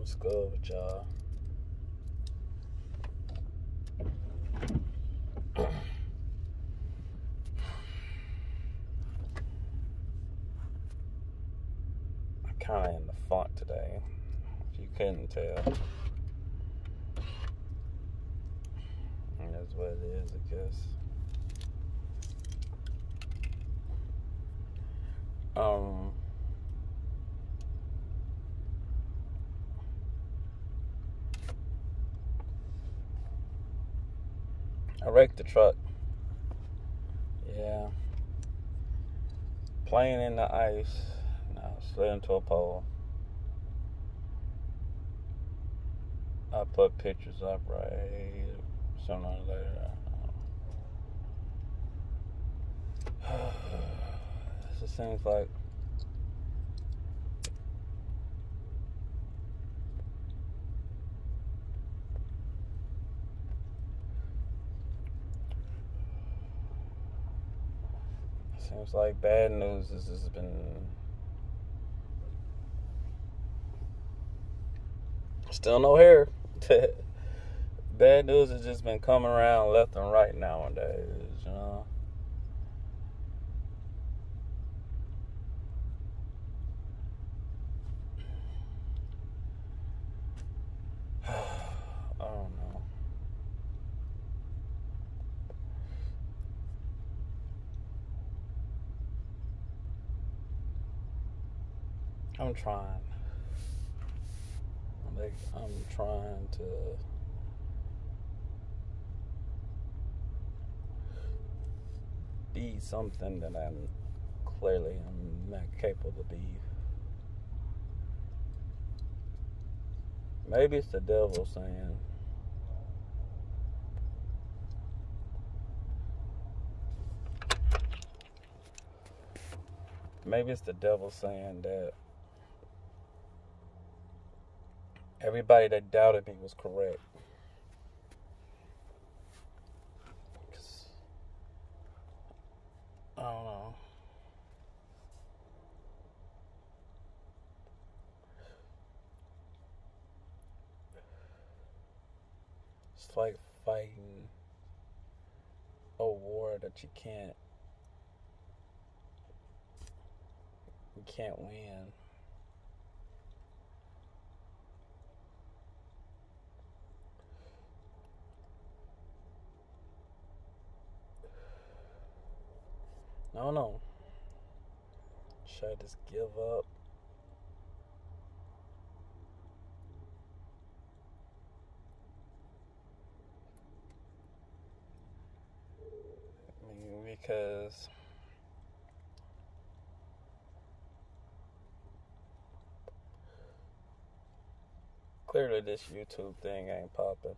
What's good with y'all? I'm kind of in the funk today, if you couldn't tell. And that's what it is, I guess. I wrecked the truck. Yeah. Playing in the ice. Now slid into a pole. I put pictures up right sooner or later. It just seems like bad news has just been still no hair. Bad news has just been coming around left and right nowadays, you know. I don't know. I'm trying. I'm trying to be something that I'm not capable to be. Maybe it's the devil saying, that everybody that doubted me was correct. I don't know. It's like fighting a war that you can't win. I don't know. Should I just give up? I mean, because clearly this YouTube thing ain't popping.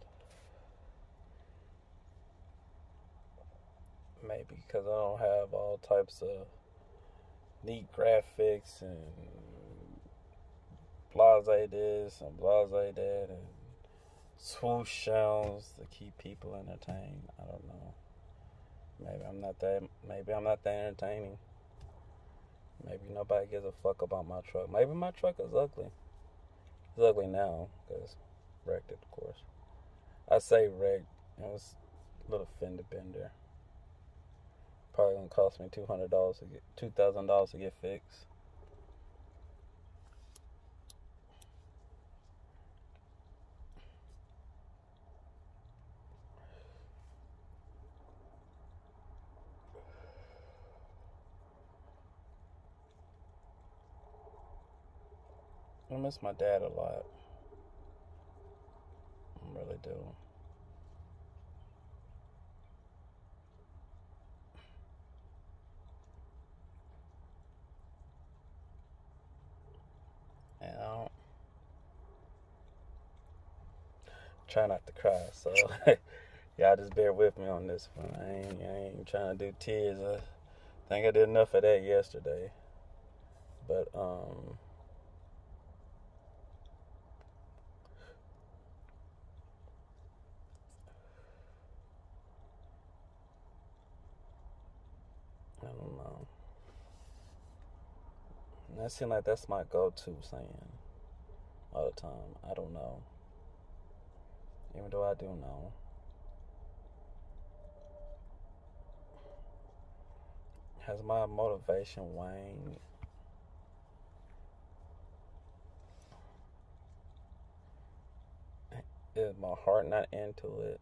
Maybe because I don't have all types of neat graphics and blase this and blase that and swoosh sounds to keep people entertained. I don't know. Maybe I'm not that entertaining. Maybe nobody gives a fuck about my truck. Maybe my truck is ugly. It's ugly now because wrecked it, of course. I say wrecked. It was a little fender bender. Probably gonna cost me $2,000 to get fixed. I miss my dad a lot. I really do. And I don't try not to cry, so y'all just bear with me on this one. I ain't trying to do tears. I think I did enough of that yesterday. But I don't know. And that seems like that's my go-to saying. all the time. I don't know. Even though I do know. Has my motivation waned? Is my heart not into it?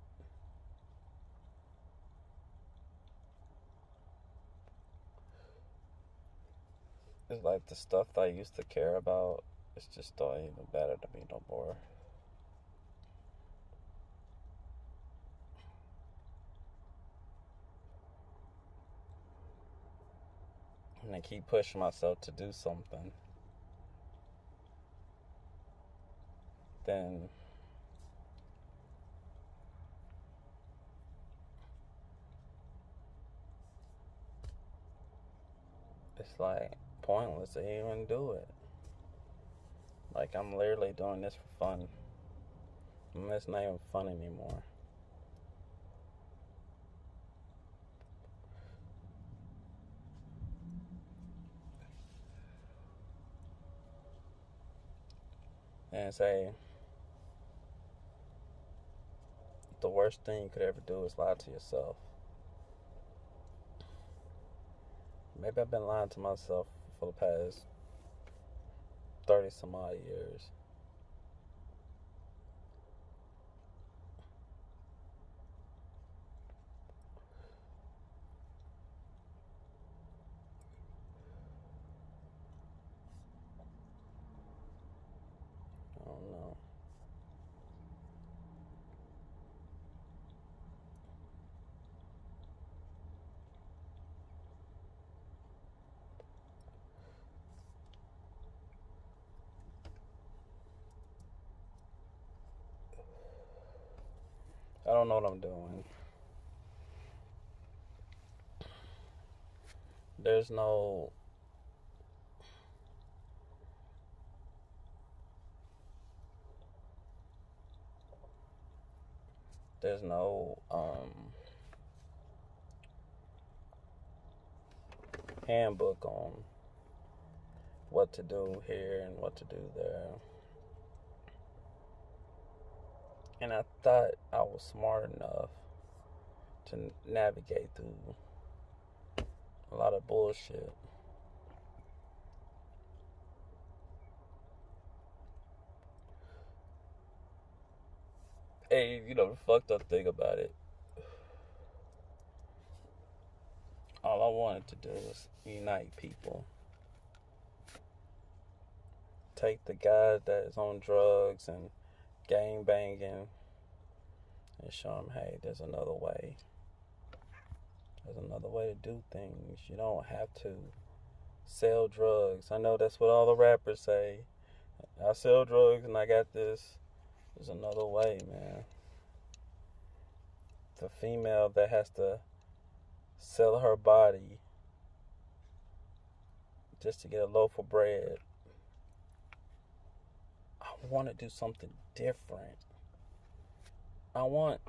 It's like the stuff that I used to care about, it's just not even better to me no more. And I keep pushing myself to do something. Then it's like pointless to even do it. Like I'm literally doing this for fun. And it's not even fun anymore. And say the worst thing you could ever do is lie to yourself. Maybe I've been lying to myself for the past 30 some odd years. I don't know. I don't know what I'm doing. There's no there's no handbook on what to do here and what to do there. And I thought I was smart enough to navigate through a lot of bullshit. Hey, the fucked up thing about it, all I wanted to do was unite people. Take the guy that is on drugs and gang banging and show them, hey, there's another way. There's another way to do things. You don't have to sell drugs. I know that's what all the rappers say. I sell drugs and I got this. There's another way, man. The female that has to sell her body just to get a loaf of bread. I want to do something different. I want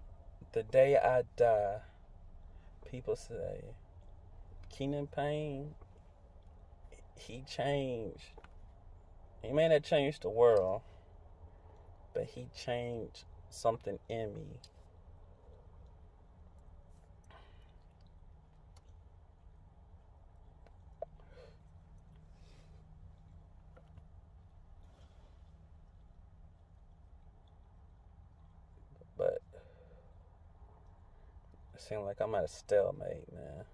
the day I die, people say, Keenan Payne, he changed. He may not change the world, but he changed something in me. But it seems like I'm at a stalemate, man.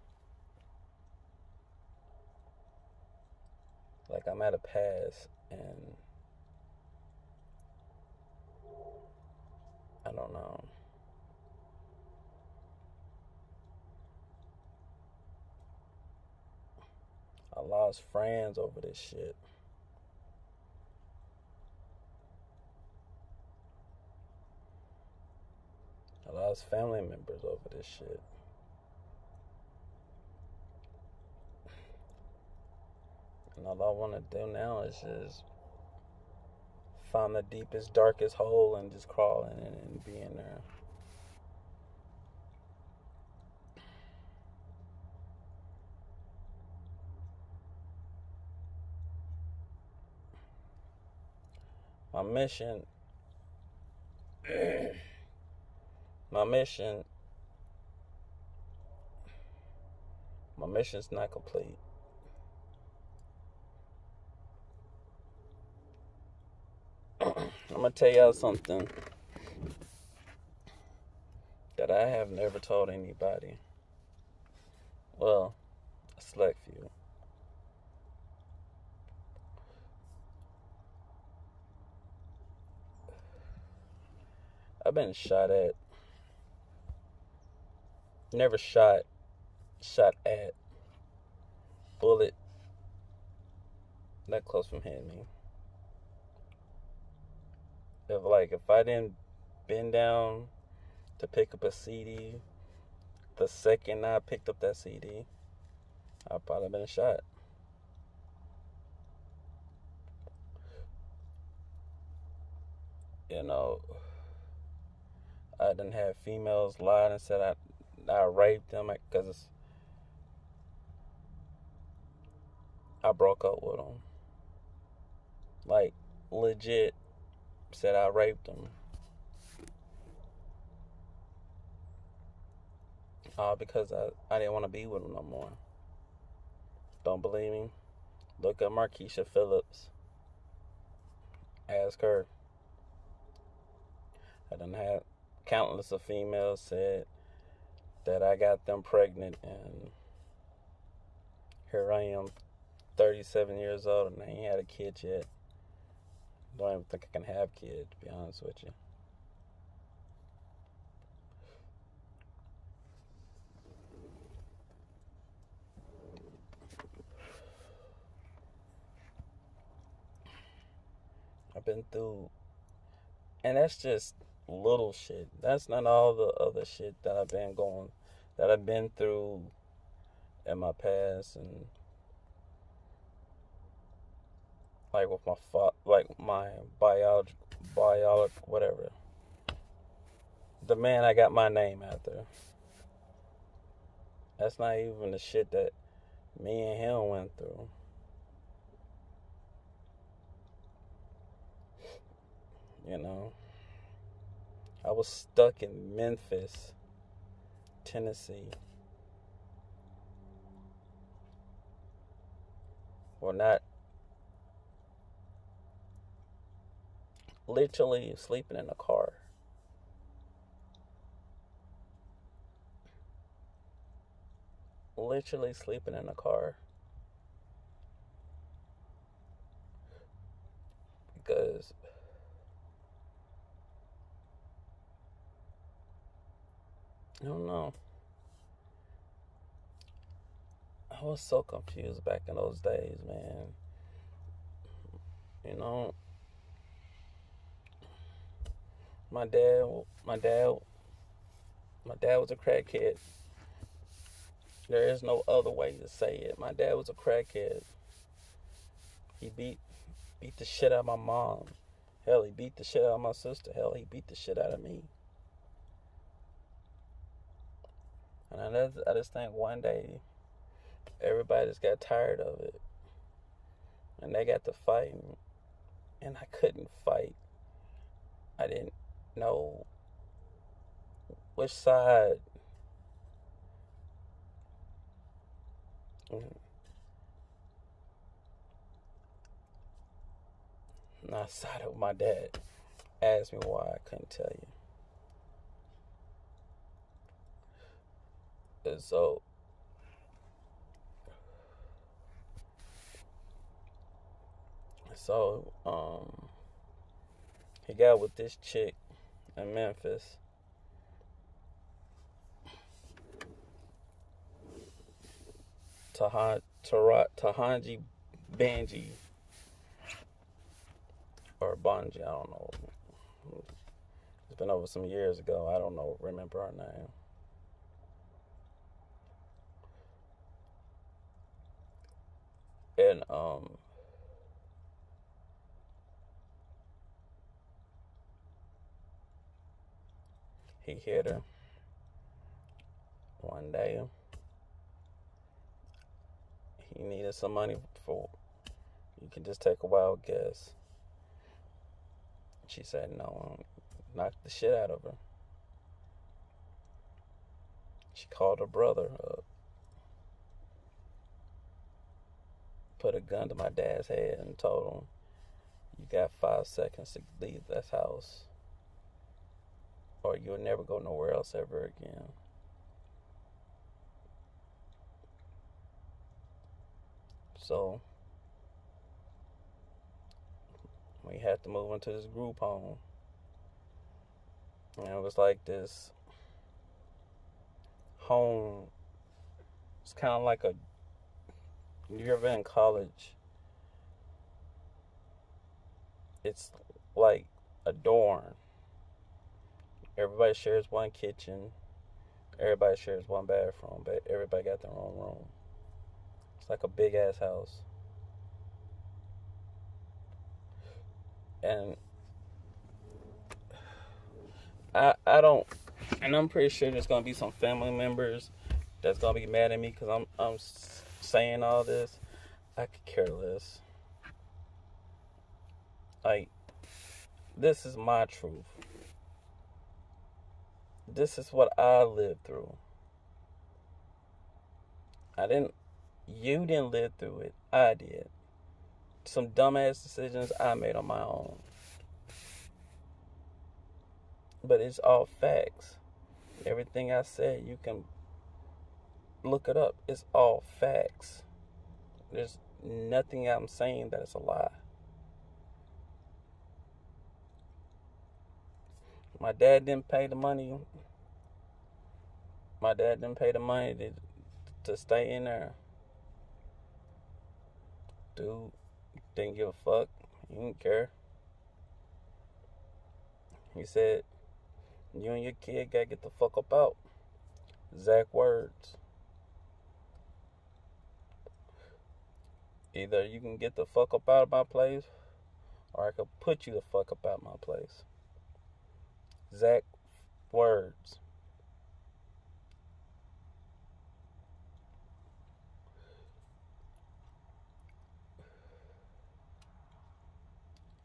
Like I'm at a pass, and I don't know. I lost friends over this shit. I lost family members over this shit. And all I want to do now is just find the deepest, darkest hole and just crawl in it and be in there. My mission, my mission, my mission's not complete. I'm gonna tell y'all something that I have never told anybody. Well, a select few. I've been shot at. Never shot at. Bullet that close from hitting me. If I didn't bend down to pick up a CD, the second I picked up that CD, I'd probably been shot. You know, I didn't have females lie and said I raped them because I broke up with them. Like, legit said I raped them. All because I didn't want to be with them no more. Don't believe me? Look up Markeisha Phillips. Ask her. I done had countless of females said that I got them pregnant, and here I am, 37 years old, and I ain't had a kid yet. Don't even think I can have kids, to be honest with you. I've been through, and that's just little shit. That's not all the other shit that I've been through in my past, and like with my biological, whatever. The man I got my name after. That's not even the shit that me and him went through. You know, I was stuck in Memphis, Tennessee. Well, not literally sleeping in a car. Literally sleeping in a car. Because I don't know. I was so confused back in those days, man. You know, my dad, my dad, my dad was a crackhead. There is no other way to say it. My dad was a crackhead. He beat the shit out of my mom. Hell, he beat the shit out of my sister. Hell, he beat the shit out of me. And I just think one day everybody just got tired of it, and they got to fighting, and I couldn't fight. I didn't know which side. Not side of my dad. Asked me why, I couldn't tell you. And so he got with this chick in Memphis. Tahanji Banji or Banji, I don't know. It's been over some years ago. I don't know, remember her name. And he hit her one day. He needed some money for, you can just take a wild guess. She said no. Knocked the shit out of her. She called her brother up, put a gun to my dad's head, and told him, "You got 5 seconds to leave this house, or you'll never go nowhere else ever again." So we had to move into this group home. And it was like this home. It's kind of like you're ever in college, it's like a dorm. Everybody shares one kitchen. Everybody shares one bathroom, but everybody got their own room. It's like a big ass house. And I don't, and I'm pretty sure there's gonna be some family members that's gonna be mad at me because I'm saying all this. I could care less. Like, this is my truth. This is what I lived through. You didn't live through it. I did. Some dumbass decisions I made on my own. But it's all facts. Everything I said, you can look it up. It's all facts. There's nothing I'm saying that is a lie. My dad didn't pay the money. My dad didn't pay the money to stay in there. Dude didn't give a fuck. He didn't care. He said, "You and your kid gotta get the fuck up out." Exact words. Either you can get the fuck up out of my place, or I could put you the fuck up out of my place. Exact words.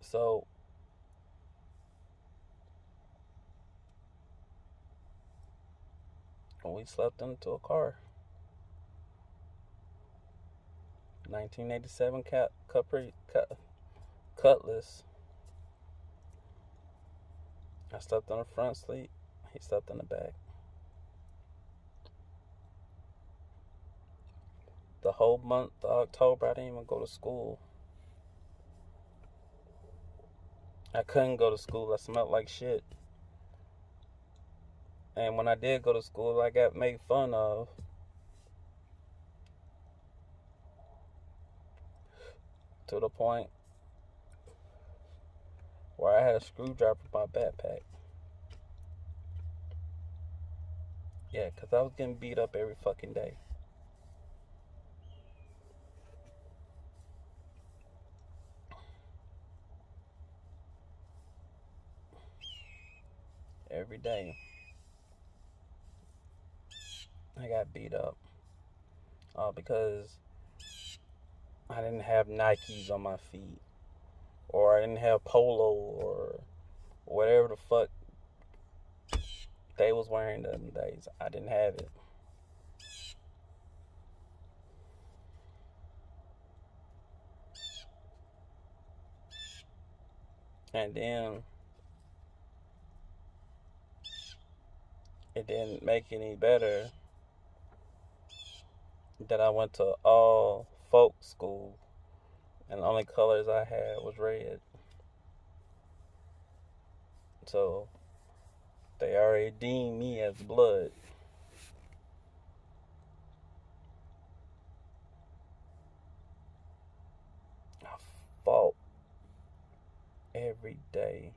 So we slept into a car. 1987 Cutlass. I slept on the front seat. He slept in the back. The whole month of October, I didn't even go to school. I couldn't go to school. I smelled like shit. And when I did go to school, I got made fun of. To the point where I had a screwdriver in my backpack. Yeah, because I was getting beat up every fucking day. Every day. I got beat up. Because I didn't have Nikes on my feet. Or I didn't have Polo or whatever the fuck they was wearing them days. I didn't have it. And then it didn't make any better that I went to all folk school and the only colors I had was red. So they already deemed me as blood. I fought every day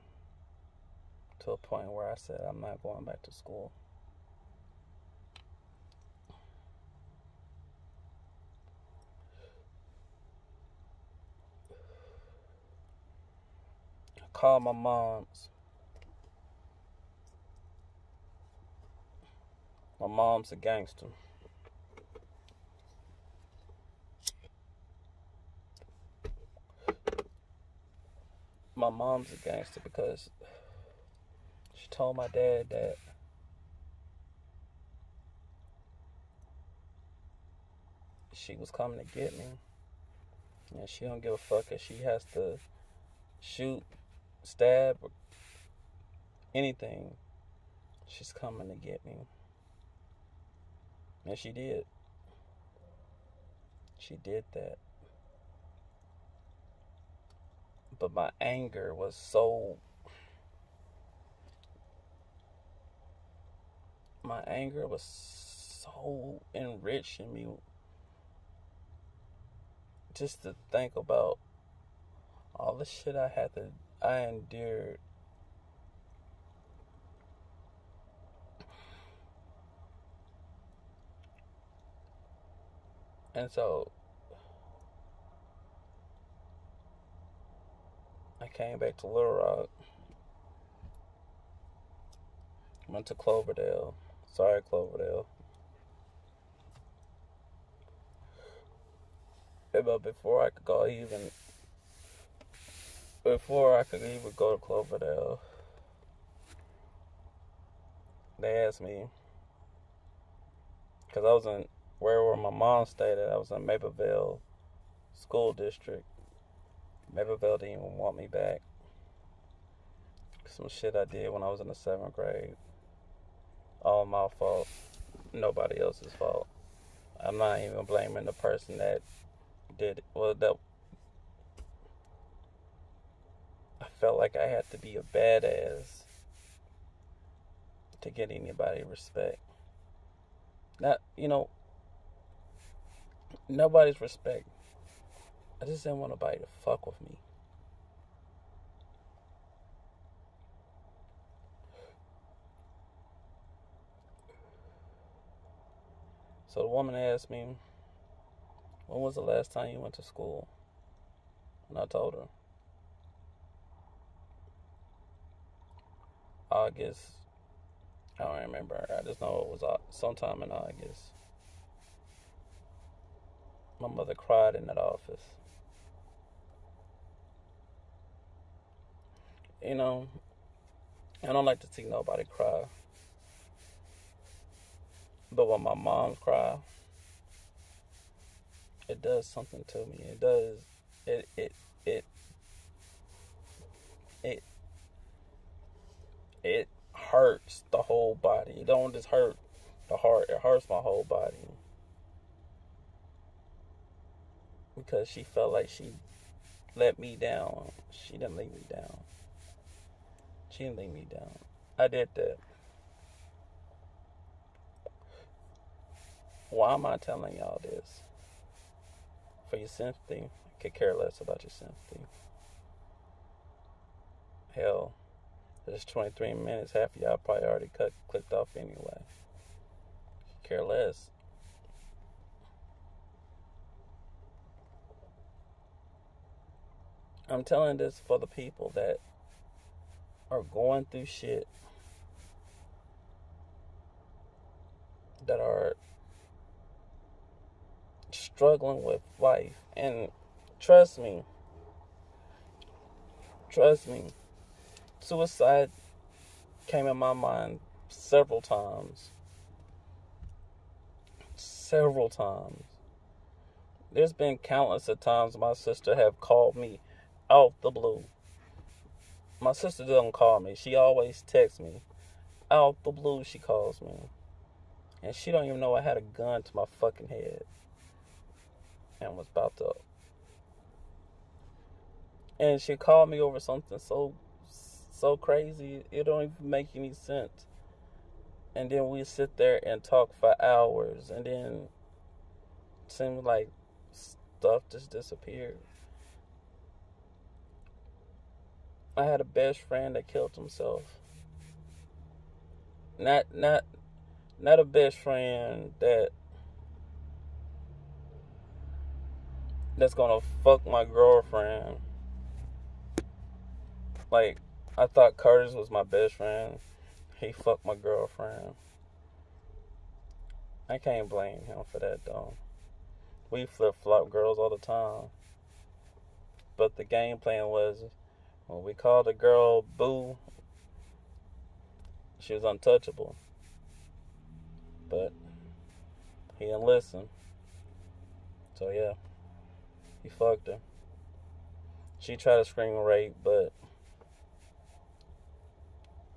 to a point where I said, I'm not going back to school. I called my moms. My mom's a gangster. my mom's a gangster because she told my dad that she was coming to get me. And she don't give a fuck if she has to shoot, stab, or anything. She's coming to get me. And she did. She did that. But my anger was so... My anger was so enriching me. Just to think about all the shit I endured. And so I came back to Little Rock. Went to Cloverdale. Sorry, Cloverdale. But before I could even go to Cloverdale, they asked me, because I was in where my mom stayed at. I was in Mapleville School District. Mapleville didn't even want me back. Some shit I did when I was in the 7th grade. All my fault. Nobody else's fault. I'm not even blaming the person that did it. Well, that I felt like I had to be a badass to get anybody respect. Not, nobody's respect. I just didn't want nobody to fuck with me. So the woman asked me, when was the last time you went to school? And I told her, August. I don't remember. I just know it was sometime in August. My mother cried in that office. I don't like to see nobody cry. But when my mom cries, it does something to me. It does. It hurts the whole body. It don't just hurt the heart. It hurts my whole body. Because she felt like she let me down. She didn't let me down. She didn't let me down. I did that. Why am I telling y'all this? For your sympathy. I could care less about your sympathy. Hell, there's 23 minutes. Half of y'all probably already clicked off anyway. Care less. I'm telling this for the people that are going through shit, that are struggling with life. And trust me, suicide came in my mind several times. There's been countless of times my sister have called me out the blue. My sister doesn't call me. She always texts me. Out the blue, she calls me. And she don't even know I had a gun to my fucking head. And was about to... And she called me over something so crazy, it don't even make any sense. And then we sit there and talk for hours. And then it seems like stuff just disappeared. I had a best friend that killed himself. Not a best friend that's gonna fuck my girlfriend. Like, I thought Curtis was my best friend. He fucked my girlfriend. I can't blame him for that though. We flip-flop girls all the time. But the game plan was, When we called the girl Boo, she was untouchable. But he didn't listen. So yeah, he fucked her. She tried to scream rape, but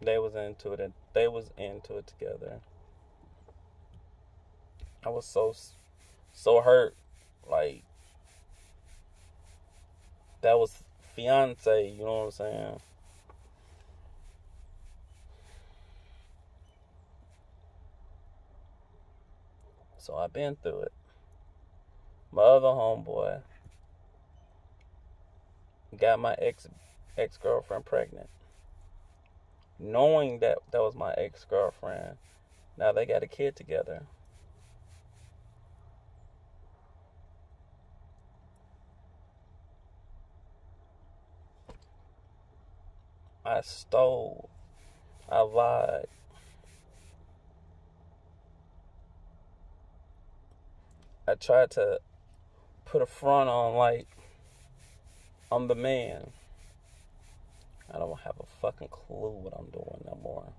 they was into it. They was into it together. I was so hurt. Like, that was fiance. You know what I'm saying? So I've been through it. My other homeboy got my ex girlfriend pregnant, knowing that that was my ex girlfriend. Now they got a kid together. I stole. I lied. I tried to put a front on like I'm the man. I don't have a fucking clue what I'm doing no more.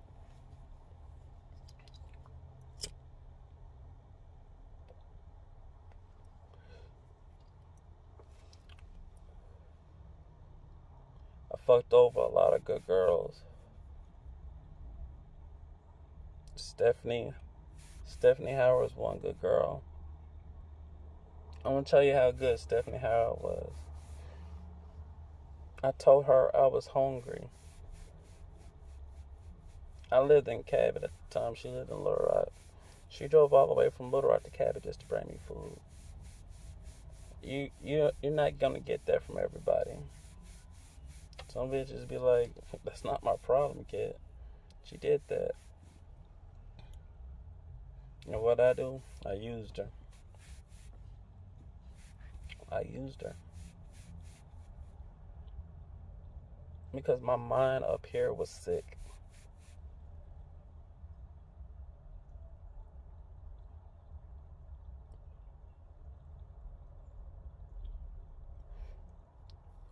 I fucked over a lot of good girls. Stephanie Howard was one good girl. I'm gonna tell you how good Stephanie Howard was. I told her I was hungry. I lived in Cabot at the time. She lived in Little Rock. She drove all the way from Little Rock to Cabot just to bring me food. You're not gonna get that from everybody. Some bitches be like, "That's not my problem, kid." She did that. You know what I do? I used her. Because my mind up here was sick.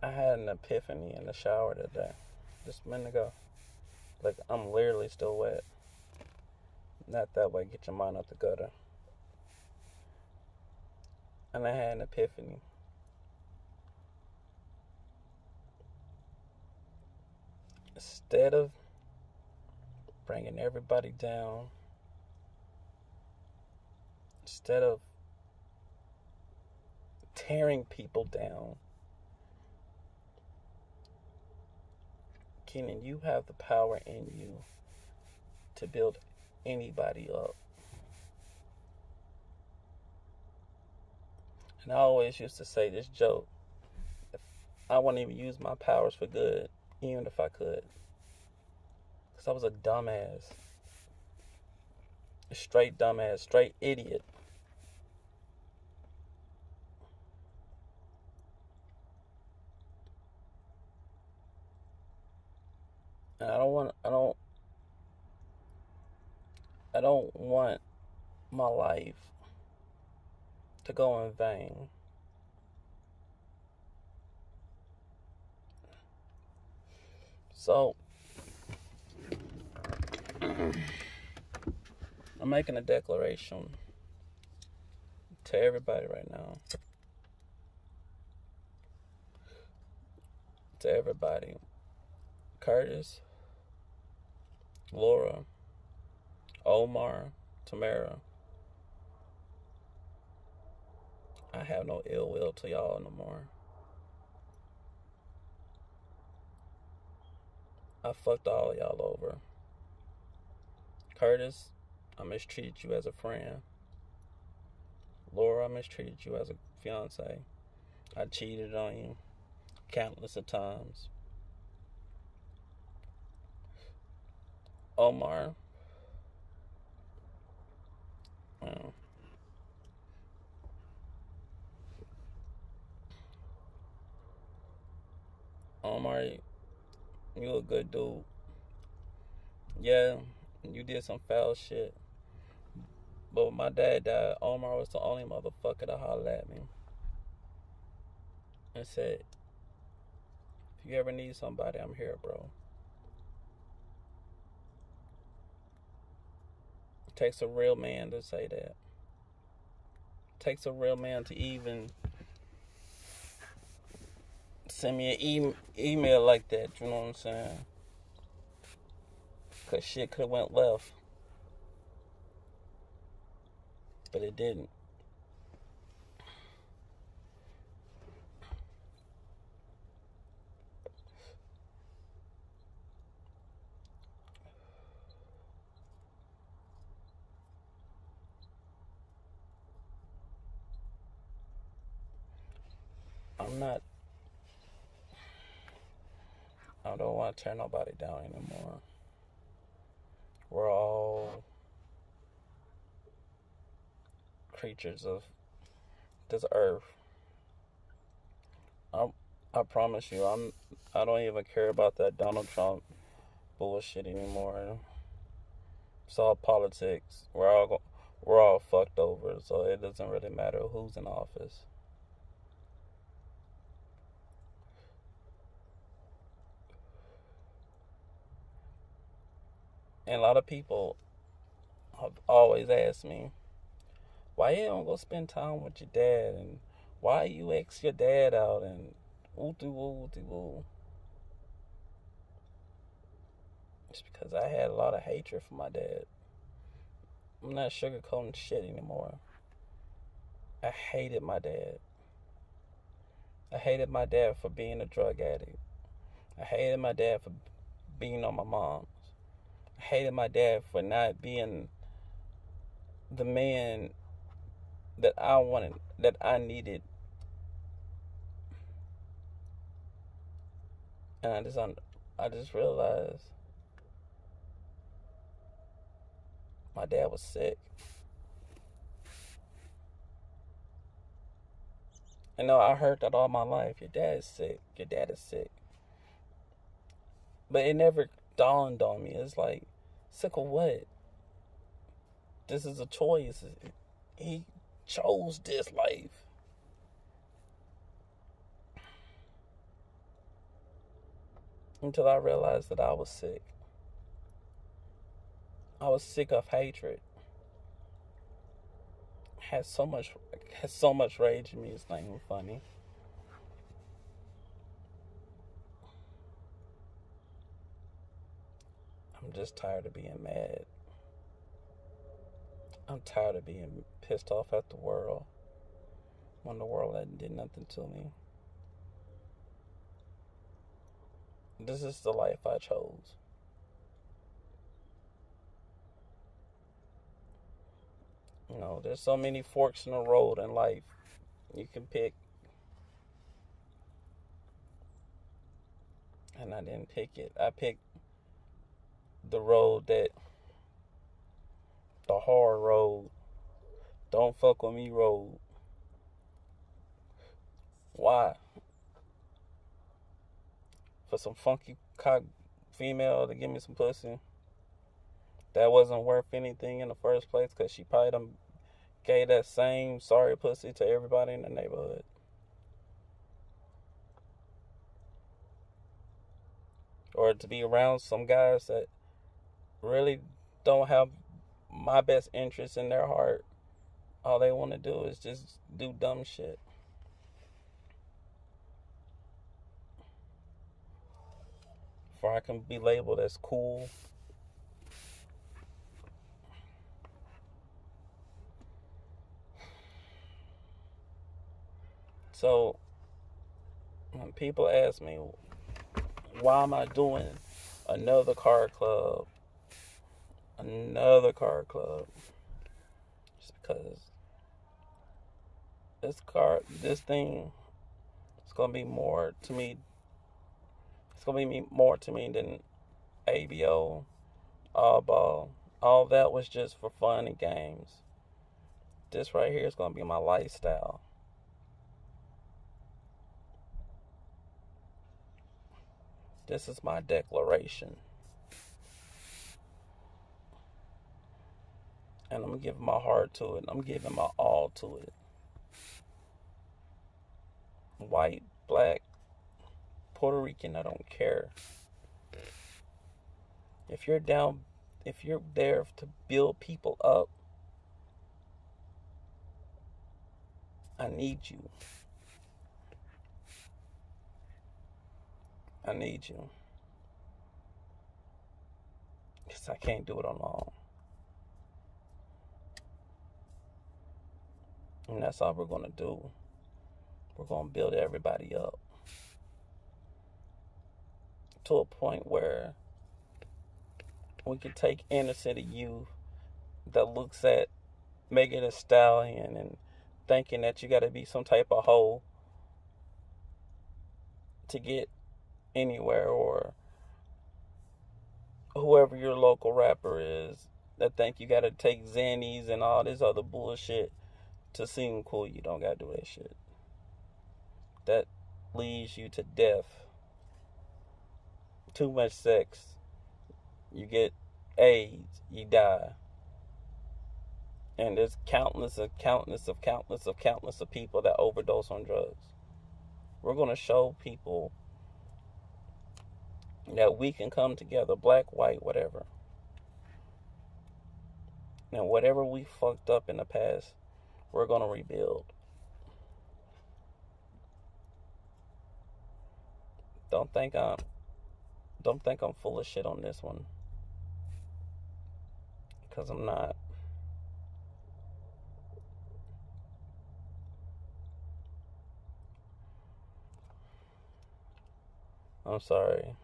I had an epiphany in the shower today, just a minute ago. Like, I'm literally still wet. Not that way, get your mind out the gutter. And I had an epiphany. Instead of bringing everybody down, instead of tearing people down, Kenan, you have the power in you to build anybody up. And I always used to say this joke: if I wouldn't even use my powers for good, even if I could. Because I was a dumbass. A straight dumbass, straight idiot. And I don't want my life to go in vain. So I'm making a declaration to everybody right now. To everybody. Curtis, Laura, Omar, Tamara. I have no ill will to y'all no more. I fucked all of y'all over. Curtis, I mistreated you as a friend. Laura, I mistreated you as a fiance. I cheated on you countless of times. Omar, well, Omar, you a good dude. Yeah, you did some foul shit. But when my dad died, Omar was the only motherfucker to holler at me and said, If you ever need somebody, I'm here, bro. It takes a real man to say that. It takes a real man to even send me an email like that, you know what I'm saying? Because shit could have went left. But it didn't. I don't want to tear nobody down anymore. We're all creatures of this earth. I promise you, I don't even care about that Donald Trump bullshit anymore. It's all politics. We're all fucked over, so it doesn't really matter who's in office. And a lot of people have always asked me, why you don't go spend time with your dad, and why you ex your dad out, and woo. It's because I had a lot of hatred for my dad. I'm not sugarcoating shit anymore. I hated my dad. I hated my dad for being a drug addict. I hated my dad for being on my mom's. I hated my dad for not being the man that I wanted, that I needed. And I just realized my dad was sick. You know, I heard that all my life. Your dad is sick. Your dad is sick. But it never dawned on me. It's like, sick of what? This is a choice. He chose this life. Until I realized that I was sick. I was sick of hatred. Had so much rage in me. It's not even funny. I'm just tired of being mad. I'm tired of being pissed off at the world when the world hadn't did nothing to me. This is the life I chose. You know, there's so many forks in the road in life. You can pick. And I didn't pick it. I picked the road the hard road. Don't fuck with me road. Why? For some funky cock female to give me some pussy that wasn't worth anything in the first place, because she probably done gave that same sorry pussy to everybody in the neighborhood. Or to be around some guys that really don't have my best interest in their heart. All they want to do is just do dumb shit. For I can be labeled as cool. So when people ask me, why am I doing another car club? Just because this thing, it's gonna be more to me. It's gonna be more to me than ABO, all ball. All that was just for fun and games. This right here is gonna be my lifestyle. This is my declaration. And I'm giving my heart to it. I'm giving my all to it. White, black, Puerto Rican, I don't care. If you're down, if you're there to build people up, I need you. I need you. Because I can't do it alone. And that's all we're going to do. We're going to build everybody up to a point where we can take inner city youth that looks at Megan Thee Stallion and thinking that you got to be some type of hoe to get anywhere, or whoever your local rapper is that think you got to take Xannies and all this other bullshit to seem cool. You don't got to do that shit. That leads you to death. Too much sex, you get AIDS, you die. And there's countless of people that overdose on drugs. We're going to show people that we can come together, black, white, whatever. And whatever we fucked up in the past, we're going to rebuild. Don't think I'm full of shit on this one. Because I'm not. I'm sorry.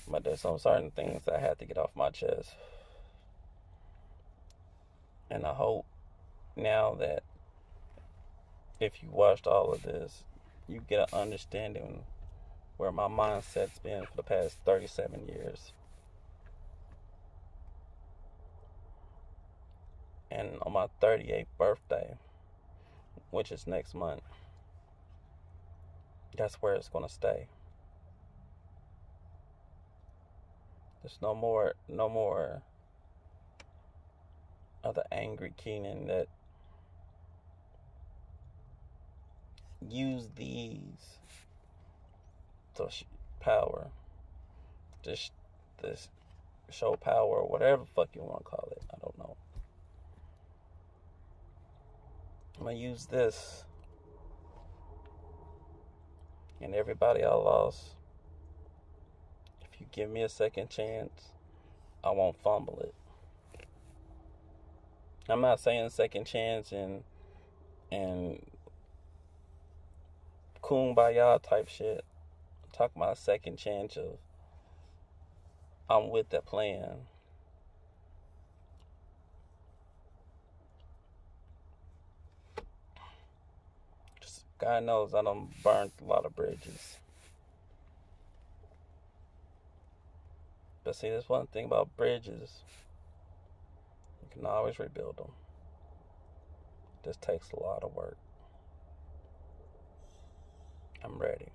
But there's some certain things that I had to get off my chest. And I hope now that if you watched all of this, you get an understanding where my mindset's been for the past 37 years. And on my 38th birthday, which is next month, that's where it's going to stay. There's no more of the angry Keenan that use these to power, this show power, or whatever the fuck you want to call it. I don't know. I'm gonna use this, and everybody I lost, if you give me a second chance, I won't fumble it. I'm not saying second chance and kumbaya type shit. I'm talking about a second chance of I'm with the plan. Just God knows I done burnt a lot of bridges. But see, there's one thing about bridges. You can always rebuild them. This takes a lot of work. I'm ready.